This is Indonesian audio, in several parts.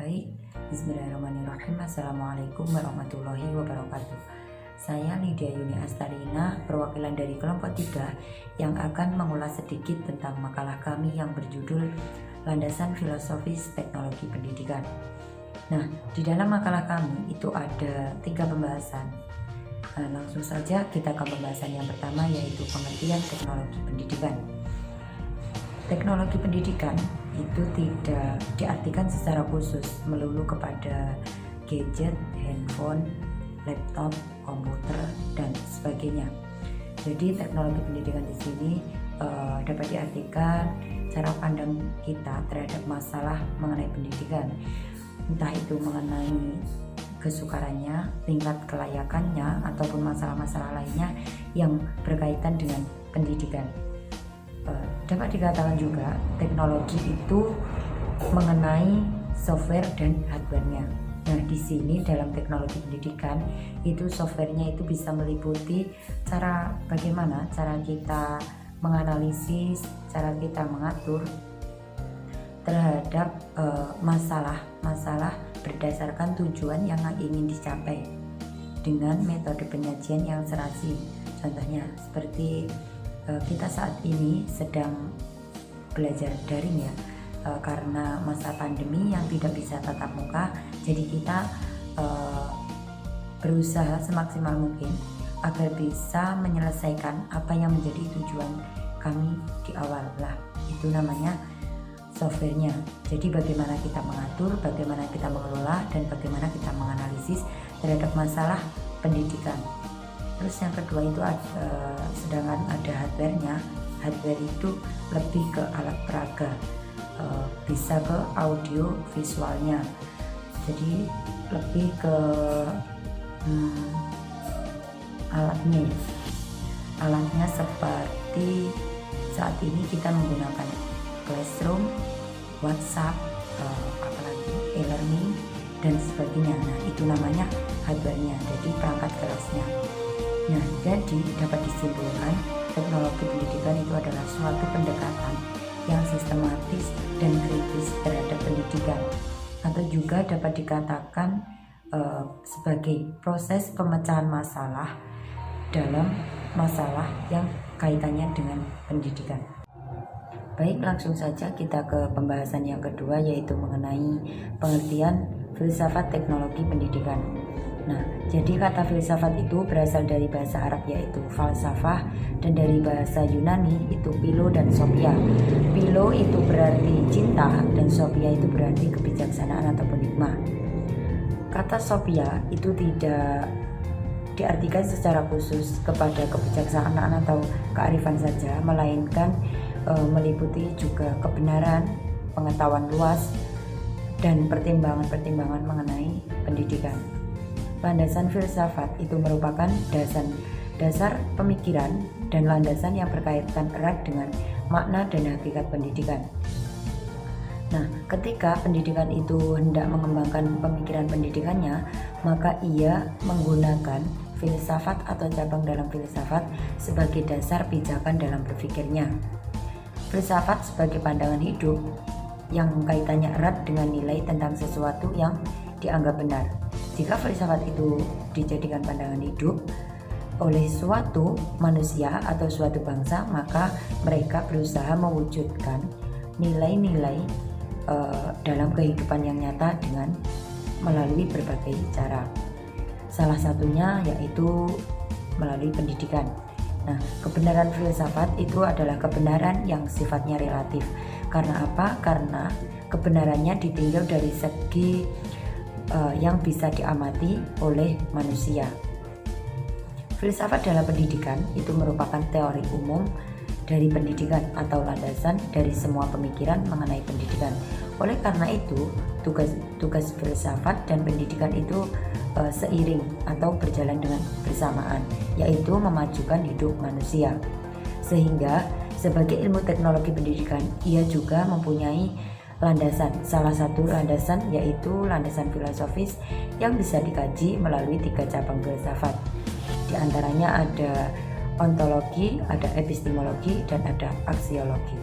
Baik, bismillahirrahmanirrahim. Assalamualaikum warahmatullahi wabarakatuh. Saya Lydia Yuni Astarina, perwakilan dari kelompok 3 yang akan mengulas sedikit tentang makalah kami yang berjudul Landasan Filosofis Teknologi Pendidikan. Nah, di dalam makalah kami itu ada 3 pembahasan. Langsung saja kita ke pembahasan yang pertama, yaitu pengertian teknologi pendidikan. Teknologi pendidikan itu tidak diartikan secara khusus melulu kepada gadget, handphone, laptop, komputer, dan sebagainya. Jadi teknologi pendidikan di sini dapat diartikan cara pandang kita terhadap masalah mengenai pendidikan, entah itu mengenai kesukarannya, tingkat kelayakannya, ataupun masalah-masalah lainnya yang berkaitan dengan pendidikan. Dapat dikatakan juga teknologi itu mengenai software dan hardware-nya. Nah, di sini dalam teknologi pendidikan itu software-nya itu bisa meliputi bagaimana cara kita menganalisis, cara kita mengatur terhadap masalah berdasarkan tujuan yang ingin dicapai dengan metode penyajian yang serasi. Contohnya seperti kita saat ini sedang belajar daring ya, karena masa pandemi yang tidak bisa tatap muka, jadi kita berusaha semaksimal mungkin agar bisa menyelesaikan apa yang menjadi tujuan kami di awal. Lah, itu namanya softwarenya. Jadi bagaimana kita mengatur, bagaimana kita mengelola, dan bagaimana kita menganalisis terhadap masalah pendidikan. Terus yang kedua itu sedangkan ada hardware-nya. Hardware itu lebih ke alat peraga, bisa ke audio visualnya, jadi lebih ke alatnya seperti saat ini kita menggunakan Classroom, WhatsApp, apalagi e-learning dan sebagainya. Nah, itu namanya hardware-nya, jadi perangkat kerasnya. Nah, jadi dapat disimpulkan teknologi pendidikan itu adalah suatu pendekatan yang sistematis dan kritis terhadap pendidikan, atau juga dapat dikatakan sebagai proses pemecahan masalah dalam masalah yang kaitannya dengan pendidikan. Baik, langsung saja kita ke pembahasan yang kedua, yaitu mengenai pengertian filsafat teknologi pendidikan. Nah, jadi kata filsafat itu berasal dari bahasa Arab yaitu falsafah, dan dari bahasa Yunani itu philo dan sophia. Philo itu berarti cinta dan sophia itu berarti kebijaksanaan ataupun hikmah. Kata sophia itu tidak diartikan secara khusus kepada kebijaksanaan atau kearifan saja, melainkan meliputi juga kebenaran, pengetahuan luas, dan pertimbangan-pertimbangan mengenai pendidikan. Landasan filsafat itu merupakan dasar pemikiran dan landasan yang berkaitan erat dengan makna dan hakikat pendidikan. Nah, ketika pendidikan itu hendak mengembangkan pemikiran pendidikannya, maka ia menggunakan filsafat atau cabang dalam filsafat sebagai dasar pijakan dalam berpikirnya. Filsafat sebagai pandangan hidup yang kaitannya erat dengan nilai tentang sesuatu yang dianggap benar. Jika filsafat itu dijadikan pandangan hidup oleh suatu manusia atau suatu bangsa, maka mereka berusaha mewujudkan nilai-nilai dalam kehidupan yang nyata dengan melalui berbagai cara. Salah satunya yaitu melalui pendidikan. Nah, kebenaran filsafat itu adalah kebenaran yang sifatnya relatif. Karena apa? Karena kebenarannya ditinjau dari segi yang bisa diamati oleh manusia. Filsafat dalam pendidikan itu merupakan teori umum dari pendidikan atau landasan dari semua pemikiran mengenai pendidikan. Oleh karena itu, tugas filsafat dan pendidikan itu seiring atau berjalan dengan bersamaan, yaitu memajukan hidup manusia. Sehingga sebagai ilmu teknologi pendidikan, ia juga mempunyai landasan. Salah satu landasan yaitu landasan filosofis yang bisa dikaji melalui 3 cabang filsafat. Di antaranya ada ontologi, ada epistemologi, dan ada aksiologi.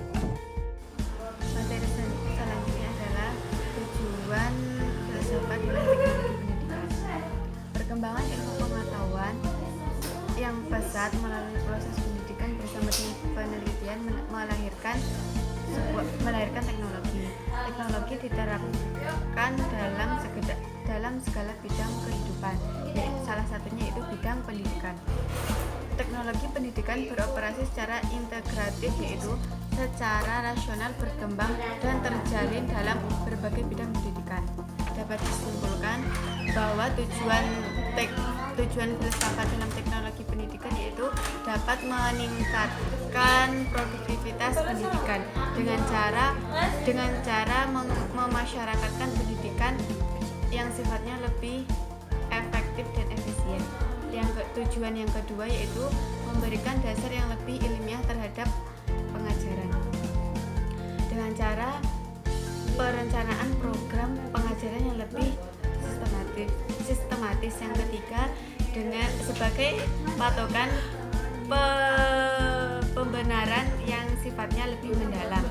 Materi selanjutnya adalah tujuan saat melalui proses pendidikan bersama dengan penelitian melahirkan teknologi. Teknologi diterapkan dalam segala bidang kehidupan, salah satunya itu bidang pendidikan. Teknologi pendidikan beroperasi secara integratif, yaitu secara rasional berkembang dan terjalin dalam berbagai bidang pendidikan. Dapat disimpulkan bahwa tujuan filsafat dalam teknologi pendidikan yaitu dapat meningkatkan produktivitas pendidikan dengan cara memasyarakatkan pendidikan yang sifatnya lebih efektif dan efisien. Tujuan yang kedua yaitu memberikan dasar yang lebih ilmiah terhadap pengajaran dengan cara perencanaan program pengajaran yang lebih sistematis. Yang ketiga, dengan sebagai patokan pembenaran yang sifatnya lebih mendalam.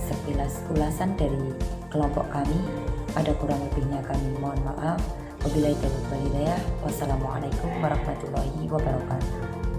Sekilas ulasan dari kelompok kami, pada kurang lebihnya kami mohon maaf. Wabillahi taufiq wal hidayah. Wassalamualaikum warahmatullahi wabarakatuh.